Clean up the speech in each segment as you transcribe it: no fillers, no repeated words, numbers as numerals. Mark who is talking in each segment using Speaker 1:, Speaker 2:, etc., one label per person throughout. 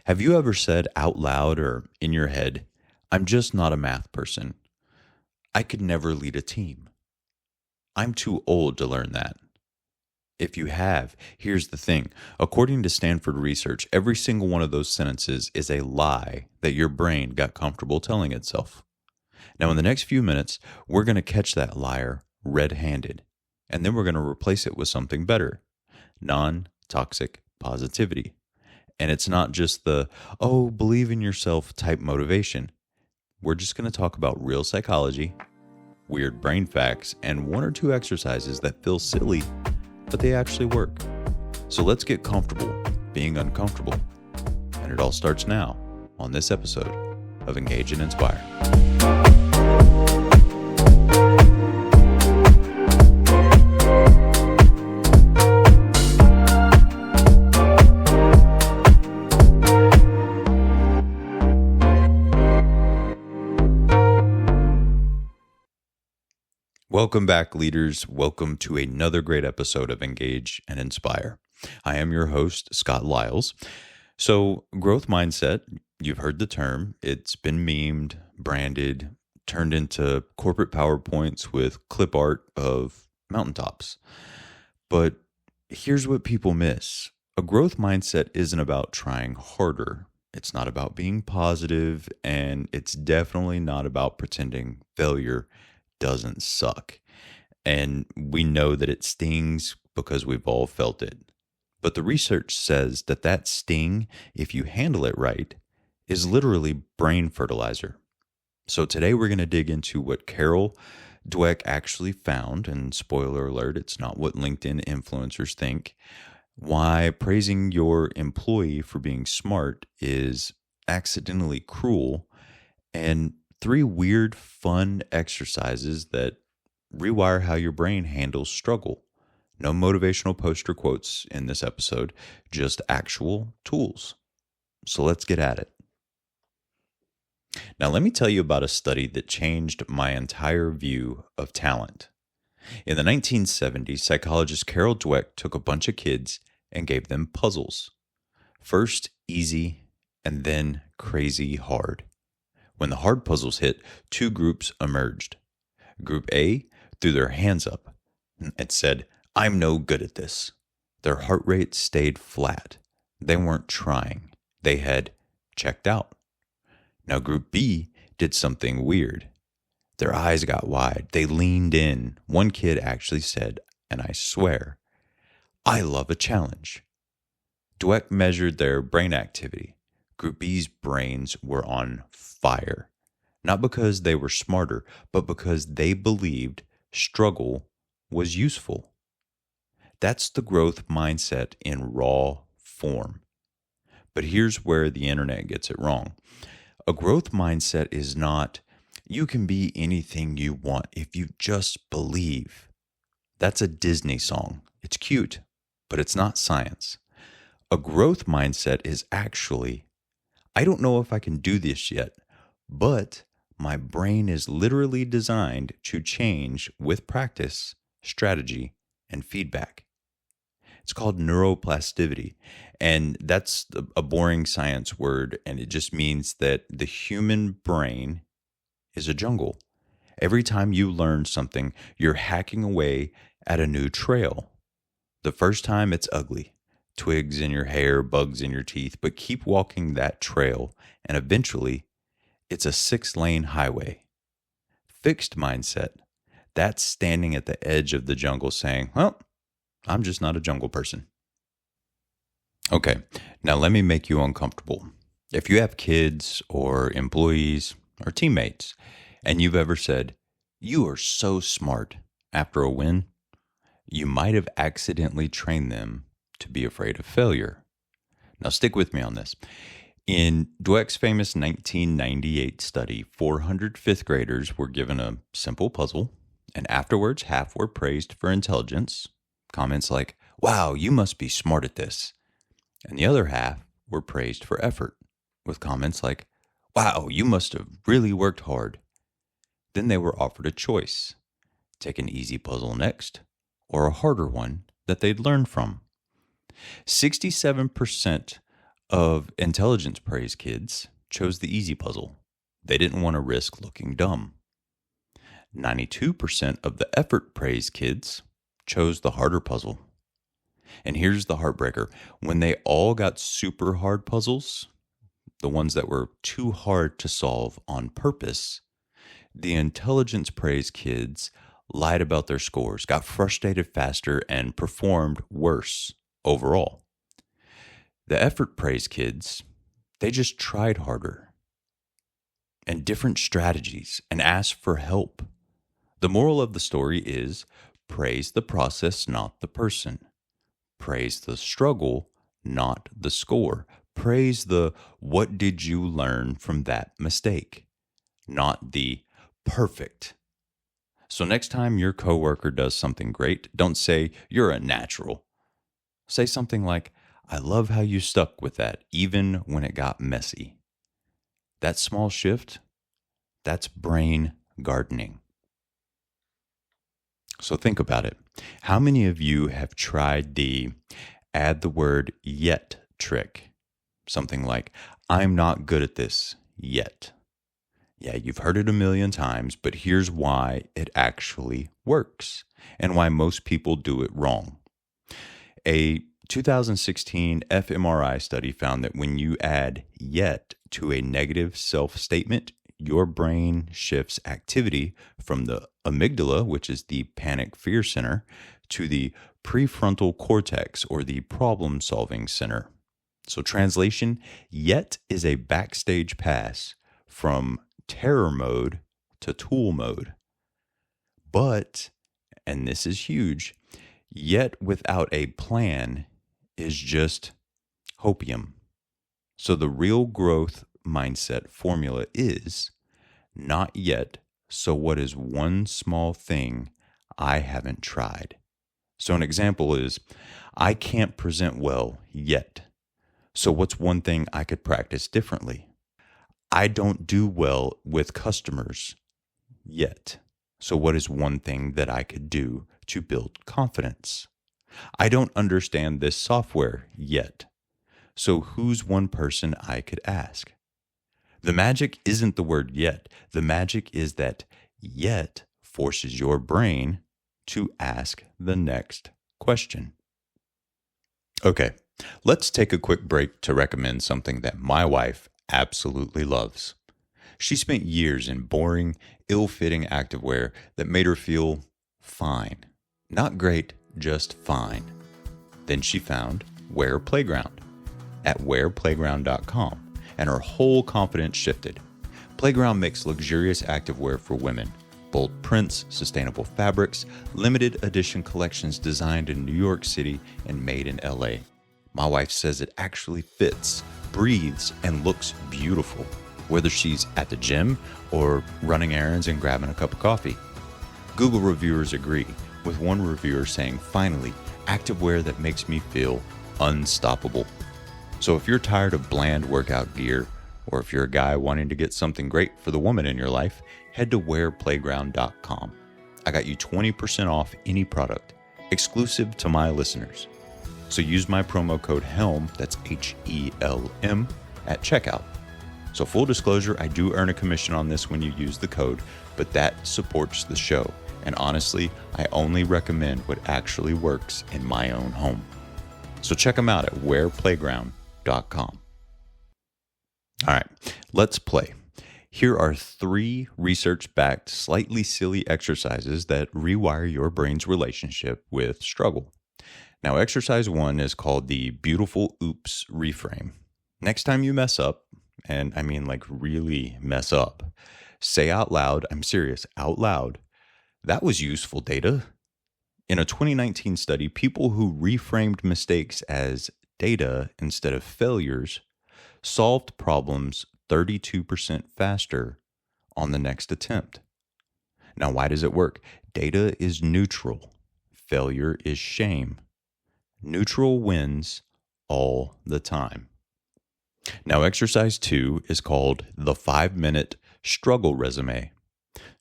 Speaker 1: Have you ever said out loud or in your head, I'm just not a math person. I could never lead a team. I'm too old to learn that. If you have, here's the thing. According to Stanford research, every single one of those sentences is a lie that your brain got comfortable telling itself. Now, in the next few minutes, we're going to catch that liar red-handed, and then we're going to replace it with something better, non-toxic positivity. And it's not just the, oh, believe in yourself type motivation. We're just going to talk about real psychology, weird brain facts, and one or two exercises that feel silly, but they actually work. So let's get comfortable being uncomfortable. And it all starts now on this episode of Engage and Inspire. Welcome back, leaders. Welcome to another great episode of Engage and Inspire. I am your host, Scott Lyles. So, growth mindset, you've heard the term. It's been memed, branded, turned into corporate PowerPoints with clip art of mountaintops. But here's what people miss. A growth mindset isn't about trying harder. It's not about being positive, and it's definitely not about pretending failure doesn't suck. And we know that it stings because we've all felt it. But the research says that sting, if you handle it right, is literally brain fertilizer. So today we're going to dig into what Carol Dweck actually found, and spoiler alert, it's not what LinkedIn influencers think, why praising your employee for being smart is accidentally cruel, and 3 weird, fun exercises that rewire how your brain handles struggle. No motivational poster quotes in this episode, just actual tools. So let's get at it. Now, let me tell you about a study that changed my entire view of talent. In the 1970s, psychologist Carol Dweck took a bunch of kids and gave them puzzles. First easy, and then crazy hard. When the hard puzzles hit, 2 groups emerged. Group A threw their hands up and said, I'm no good at this. Their heart rate stayed flat. They weren't trying. They had checked out. Now Group B did something weird. Their eyes got wide. They leaned in. One kid actually said, and I swear, I love a challenge. Dweck measured their brain activity. Group B's brains were on fire, not because they were smarter, but because they believed struggle was useful. That's the growth mindset in raw form. But here's where the internet gets it wrong. A growth mindset is not, you can be anything you want if you just believe. That's a Disney song. It's cute, but it's not science. A growth mindset is actually, I don't know if I can do this yet, but my brain is literally designed to change with practice, strategy, and feedback. It's called neuroplasticity, and that's a boring science word, and it just means that the human brain is a jungle. Every time you learn something, you're hacking away at a new trail. The first time it's ugly. Twigs in your hair, bugs in your teeth, but keep walking that trail, and eventually, it's a 6-lane highway. Fixed mindset, that's standing at the edge of the jungle saying, well, I'm just not a jungle person. Okay, now let me make you uncomfortable. If you have kids or employees or teammates, and you've ever said, you are so smart after a win, you might have accidentally trained them to be afraid of failure. Now stick with me on this. In Dweck's famous 1998 study, 400 fifth graders were given a simple puzzle, and afterwards half were praised for intelligence, comments like, wow, you must be smart at this, and the other half were praised for effort, with comments like, wow, you must have really worked hard. Then they were offered a choice, take an easy puzzle next, or a harder one that they'd learn from. 67% of intelligence praise kids chose the easy puzzle. They didn't want to risk looking dumb. 92% of the effort praise kids chose the harder puzzle. And here's the heartbreaker. When they all got super hard puzzles, the ones that were too hard to solve on purpose, the intelligence praise kids lied about their scores, got frustrated faster, and performed worse overall. The effort praise kids, they just tried harder and different strategies and asked for help. The moral of the story is praise the process, not the person. Praise the struggle, not the score. Praise the what did you learn from that mistake, not the perfect. So next time your coworker does something great, don't say you're a natural. Say something like, I love how you stuck with that, even when it got messy. That small shift, that's brain gardening. So think about it. How many of you have tried the add the word yet trick? Something like, I'm not good at this yet. Yeah, you've heard it a million times, but here's why it actually works and why most people do it wrong. A 2016 fMRI study found that when you add yet to a negative self-statement, your brain shifts activity from the amygdala, which is the panic fear center, to the prefrontal cortex, or the problem-solving center. So translation, yet is a backstage pass from terror mode to tool mode. But, and this is huge, yet without a plan is just hopium. So the real growth mindset formula is not yet, so what is one small thing I haven't tried? So an example is, I can't present well yet. So what's one thing I could practice differently? I don't do well with customers yet. So what is one thing that I could do to build confidence? I don't understand this software yet. So who's one person I could ask? The magic isn't the word yet. The magic is that yet forces your brain to ask the next question. Okay, let's take a quick break to recommend something that my wife absolutely loves. She spent years in boring, ill-fitting activewear that made her feel fine. Not great, just fine. Then she found Wear Playground at wearplayground.com, and her whole confidence shifted. Playground makes luxurious activewear for women. Bold prints, sustainable fabrics, limited edition collections designed in New York City and made in LA. My wife says it actually fits, breathes, and looks beautiful, whether she's at the gym or running errands and grabbing a cup of coffee. Google reviewers agree, with one reviewer saying, finally, activewear that makes me feel unstoppable. So if you're tired of bland workout gear, or if you're a guy wanting to get something great for the woman in your life, head to wearplayground.com. I got you 20% off any product, exclusive to my listeners. So use my promo code HELM, that's HELM, at checkout. So full disclosure, I do earn a commission on this when you use the code, but that supports the show. And honestly, I only recommend what actually works in my own home. So check them out at wearplayground.com. All right, let's play. Here are 3 research-backed, slightly silly exercises that rewire your brain's relationship with struggle. Now, exercise 1 is called the beautiful oops reframe. Next time you mess up, and I mean like really mess up, say out loud, I'm serious, out loud, that was useful data. In a 2019 study, people who reframed mistakes as data instead of failures solved problems 32% faster on the next attempt. Now, why does it work? Data is neutral. Failure is shame. Neutral wins all the time. Now, exercise 2 is called the 5-minute struggle resume.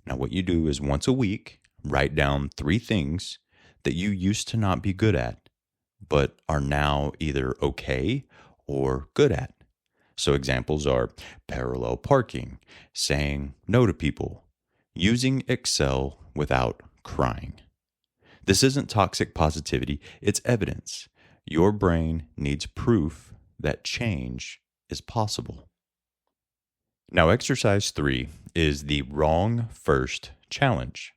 Speaker 1: Now, what you do is once a week, write down 3 things that you used to not be good at, but are now either okay or good at. So examples are parallel parking, saying no to people, using Excel without crying. This isn't toxic positivity, it's evidence. Your brain needs proof that change is possible. Now, exercise 3 is the wrong first challenge.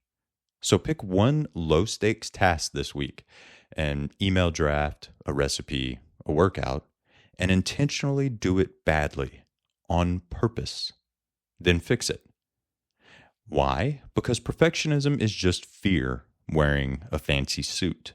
Speaker 1: So pick one low stakes task this week, an email draft, a recipe, a workout, and intentionally do it badly on purpose. Then fix it. Why? Because perfectionism is just fear wearing a fancy suit.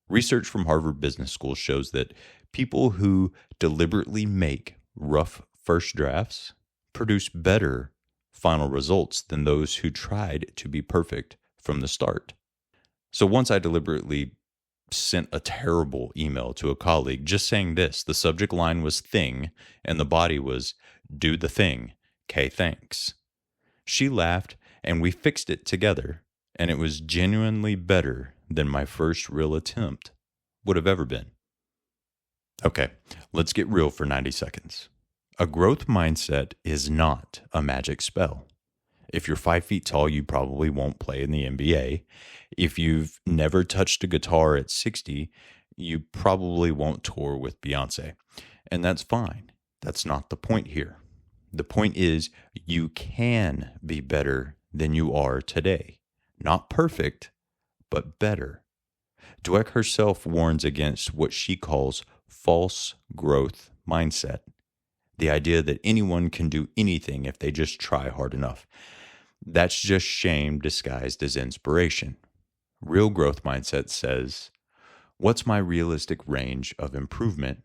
Speaker 1: Research from Harvard Business School shows that people who deliberately make rough first drafts produce better final results than those who tried to be perfect from the start. So once I deliberately sent a terrible email to a colleague just saying this. The subject line was thing and the body was do the thing. Okay, thanks. She laughed and we fixed it together, and it was genuinely better than my first real attempt would have ever been. Okay, let's get real for 90 seconds. A growth mindset is not a magic spell. If you're 5 feet tall, you probably won't play in the NBA. If you've never touched a guitar at 60, you probably won't tour with Beyonce. And that's fine. That's not the point here. The point is you can be better than you are today. Not perfect, but better. Dweck herself warns against what she calls false growth mindset. The idea that anyone can do anything if they just try hard enough. That's just shame disguised as inspiration. Real growth mindset says, what's my realistic range of improvement,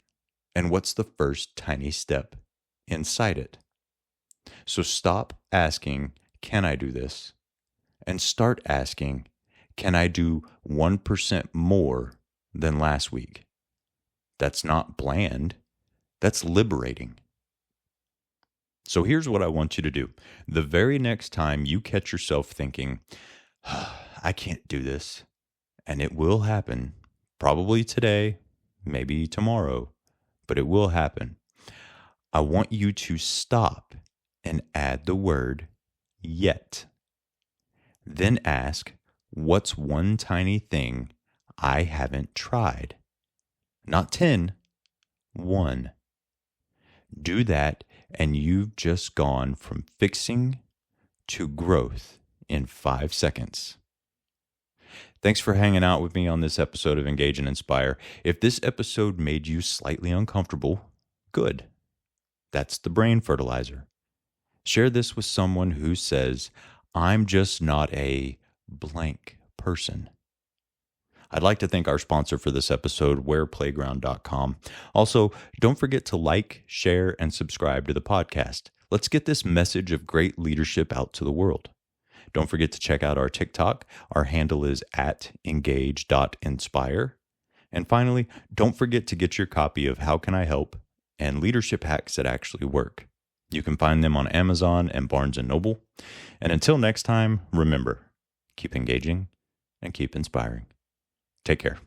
Speaker 1: and what's the first tiny step inside it? So stop asking, can I do this? And start asking, can I do 1% more than last week? That's not bland. That's liberating. So here's what I want you to do. The very next time you catch yourself thinking, I can't do this, and it will happen, probably today, maybe tomorrow, but it will happen. I want you to stop and add the word yet. Then ask, what's one tiny thing I haven't tried? Not 10, 1. Do that, and you've just gone from fixing to growth in 5 seconds. Thanks for hanging out with me on this episode of Engage and Inspire. If this episode made you slightly uncomfortable, good. That's the brain fertilizer. Share this with someone who says, I'm just not a blank person. I'd like to thank our sponsor for this episode, wearplayground.com. Also, don't forget to like, share, and subscribe to the podcast. Let's get this message of great leadership out to the world. Don't forget to check out our TikTok. Our handle is @engage.inspire. And finally, don't forget to get your copy of How Can I Help and Leadership Hacks That Actually Work. You can find them on Amazon and Barnes & Noble. And until next time, remember, keep engaging and keep inspiring. Take care.